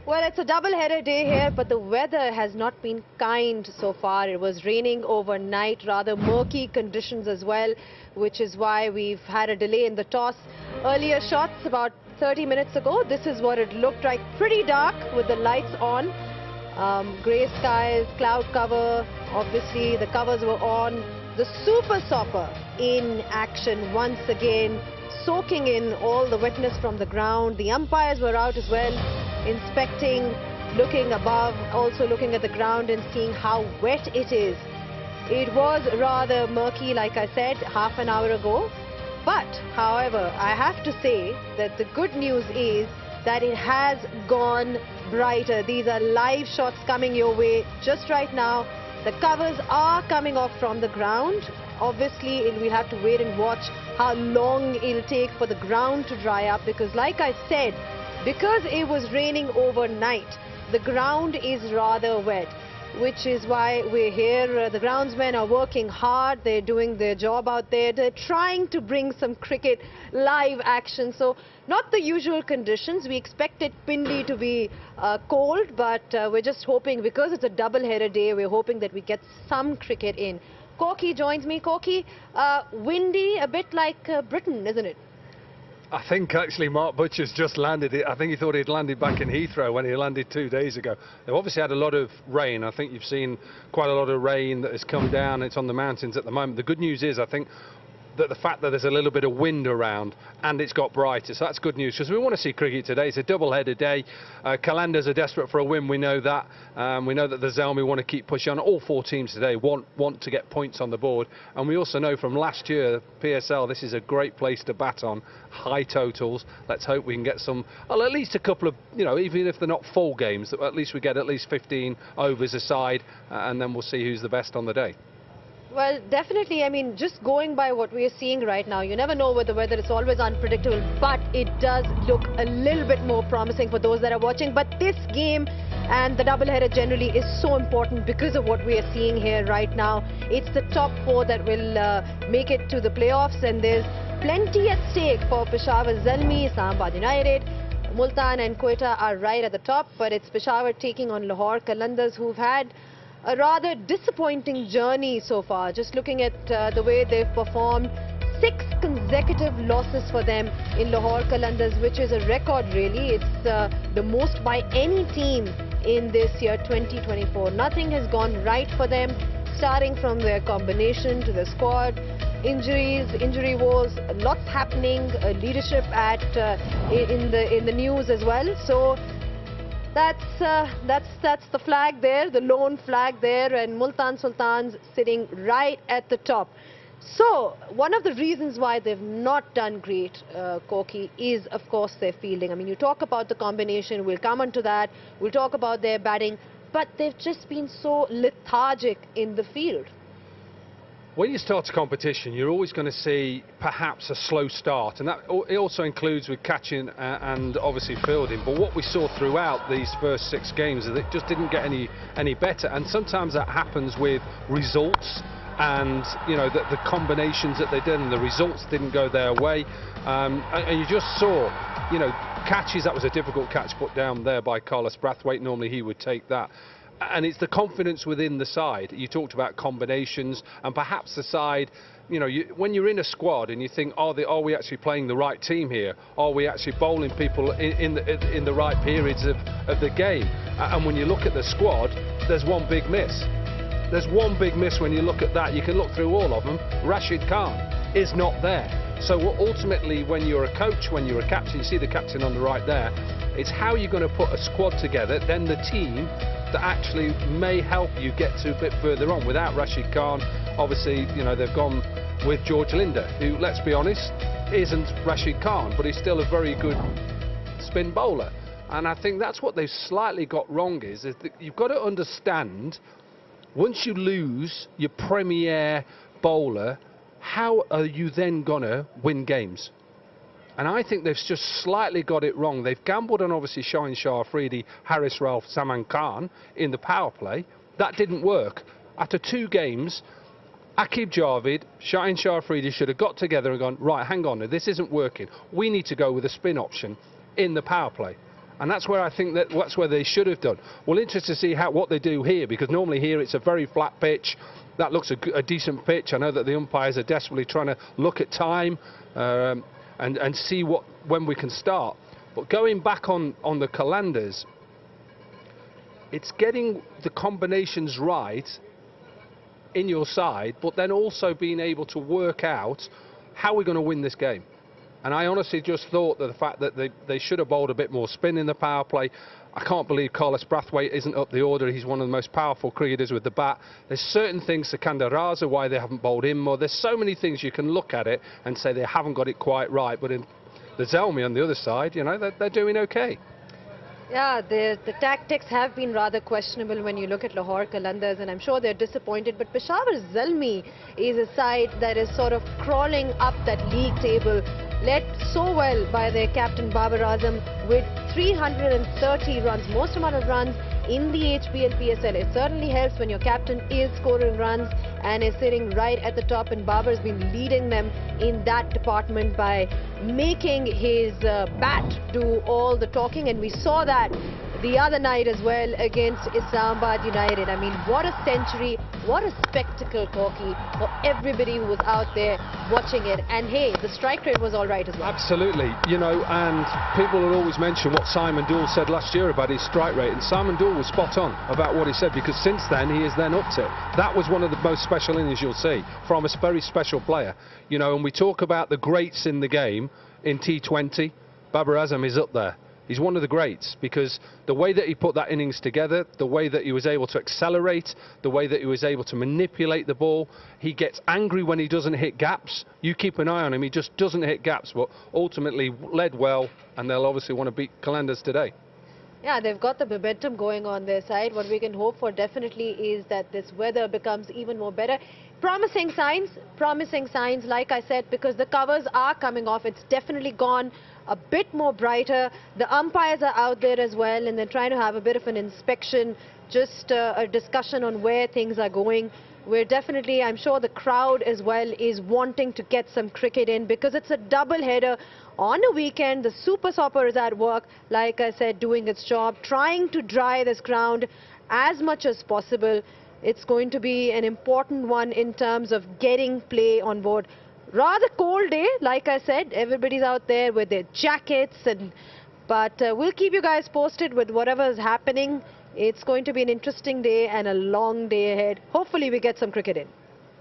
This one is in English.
Well, it's a double-header day here, but the weather has not been kind so far. It was raining overnight, rather murky conditions as well, which is why we've had a delay in the toss. Earlier shots about 30 minutes ago, this is what it looked like. Pretty dark with the lights on. Grey skies, cloud cover. Obviously, the covers were on. The Super Soccer in action once again, soaking in all the wetness from the ground. The umpires were out as well, inspecting, looking above, also looking at the ground and seeing how wet it is. It was rather murky, like I said, half an hour ago. But, however, I have to say that the good news is that it has gone brighter. These are live shots coming your way just right now. The covers are coming off from the ground. Obviously, we'll have to wait and watch how long it'll take for the ground to dry up, because like I said, because it was raining overnight, the ground is rather wet, which is why we're here. The groundsmen are working hard. They're doing their job out there. They're trying to bring some cricket live action. So not the usual conditions. We expected Pindi to be cold, but we're just hoping, because it's a double-header day, we're hoping that we get some cricket in. Corky joins me. Corky, windy, a bit like Britain, isn't it? I think actually Mark Butcher's just landed it. I think he thought he'd landed back in Heathrow when he landed 2 days ago. They've obviously had a lot of rain. I think you've seen quite a lot of rain that has come down. It's on the mountains at the moment. The good news is, I think, that the fact that there's a little bit of wind around and it's got brighter, so that's good news, because we want to see cricket today. It's a double-header day. Qalandars are desperate for a win, we know that. We know that the Zalmi want to keep pushing on. All four teams today want to get points on the board, and we also know from last year, PSL, this is a great place to bat on. High totals. Let's hope we can get some, well, at least a couple of, even if they're not full games, at least we get at least 15 overs aside, and then we'll see who's the best on the day. Well, definitely. I mean, just going by what we are seeing right now, you never know with the weather. It's always unpredictable, but it does look a little bit more promising for those that are watching. But this game and the doubleheader generally is so important because of what we are seeing here right now. It's the top four that will make it to the playoffs, and there's plenty at stake for Peshawar Zalmi, Islamabad United. Multan and Quetta are right at the top, but it's Peshawar taking on Lahore Qalandars, who've had a rather disappointing journey so far. Just looking at the way they've performed, 6 consecutive losses for them in Lahore Qalandars, which is a record really. It's the most by any team in this year 2024. Nothing has gone right for them, starting from their combination to the squad, injuries, injury woes, lots happening, leadership in the news as well. So that's the flag there, the lone flag there, and Multan Sultans sitting right at the top. So one of the reasons why they've not done great, Corky, is of course their fielding. I mean, you talk about the combination, we'll come on to that, we'll talk about their batting, but they've just been so lethargic in the field. When you start a competition, you're always going to see perhaps a slow start, and that it also includes with catching and obviously fielding. But what we saw throughout these first 6 games is it just didn't get any better, and sometimes that happens with results and the combinations that they did, and the results didn't go their way, and you just saw catches. That was a difficult catch put down there by Carlos Brathwaite. Normally he would take that. And it's the confidence within the side. You talked about combinations, and perhaps the side, when you're in a squad and you think, are we actually playing the right team here? Are we actually bowling people in the right periods of the game? And when you look at the squad, there's one big miss. There's one big miss when you look at that. You can look through all of them. Rashid Khan is not there. So ultimately, when you're a coach, when you're a captain, you see the captain on the right there, it's how you're going to put a squad together, then the team that actually may help you get to a bit further on. Without Rashid Khan, obviously, they've gone with George Linder, who, let's be honest, isn't Rashid Khan, but he's still a very good spin bowler. And I think that's what they've slightly got wrong, is that you've got to understand, once you lose your premier bowler, how are you then going to win games? And I think they've just slightly got it wrong. They've gambled on obviously Shaheen Shah Afridi, Haris Rauf, Salman Khan in the power play. That didn't work. After 2 games, Aqib Javid, Shaheen Shah Afridi should have got together and gone, right, hang on, this isn't working. We need to go with a spin option in the power play. And that's where I think that's where they should have done. Well, interested to see what they do here, because normally here it's a very flat pitch. That looks a decent pitch. I know that the umpires are desperately trying to look at time and see when we can start. But going back on the Qalandars, it's getting the combinations right in your side, but then also being able to work out how we're going to win this game. And I honestly just thought that the fact that they should have bowled a bit more spin in the power play. I can't believe Carlos Brathwaite isn't up the order. He's one of the most powerful cricketers with the bat. There's certain things, Sikandar Raza, why they haven't bowled in more. There's so many things you can look at it and say they haven't got it quite right. But in the Zalmi on the other side, you know, they're doing okay. Yeah, the tactics have been rather questionable when you look at Lahore Qalandars, and I'm sure they're disappointed. But Peshawar Zalmi is a side that is sort of crawling up that league table, led so well by their captain Babar Azam with 330 runs, most amount of runs in the HPL PSL. It certainly helps when your captain is scoring runs and is sitting right at the top, and Babar's been leading them in that department by making his bat do all the talking, and we saw that the other night as well against Islamabad United. I mean, what a century, what a spectacle, Corky, for everybody who was out there watching it. And hey, the strike rate was all right as well. Absolutely, you know, and people will always mention what Simon Doull said last year about his strike rate, and Simon Doull was spot on about what he said, because since then he has then upped it. That was one of the most special innings you'll see from a very special player, you know. And we talk about the greats in the game in T20, Babar Azam is up there. He's one of the greats, because the way that he put that innings together, the way that he was able to accelerate, the way that he was able to manipulate the ball. He gets angry when he doesn't hit gaps. You keep an eye on him, he just doesn't hit gaps, but ultimately led well, and they'll obviously want to beat Qalandars today. Yeah, they've got the momentum going on their side. What we can hope for definitely is that this weather becomes even more better. Promising signs, like I said, because the covers are coming off. It's definitely gone a bit more brighter. The umpires are out there as well, and they're trying to have a bit of an inspection, just a discussion on where things are going. We're definitely, I'm sure the crowd as well is wanting to get some cricket in, because it's a double header on a weekend. The Super Sopper is at work, like I said, doing its job, trying to dry this ground as much as possible. It's going to be an important one in terms of getting play on board. Rather cold day, like I said, everybody's out there with their jackets, but we'll keep you guys posted with whatever is happening. It's going to be an interesting day and a long day ahead. Hopefully we get some cricket in.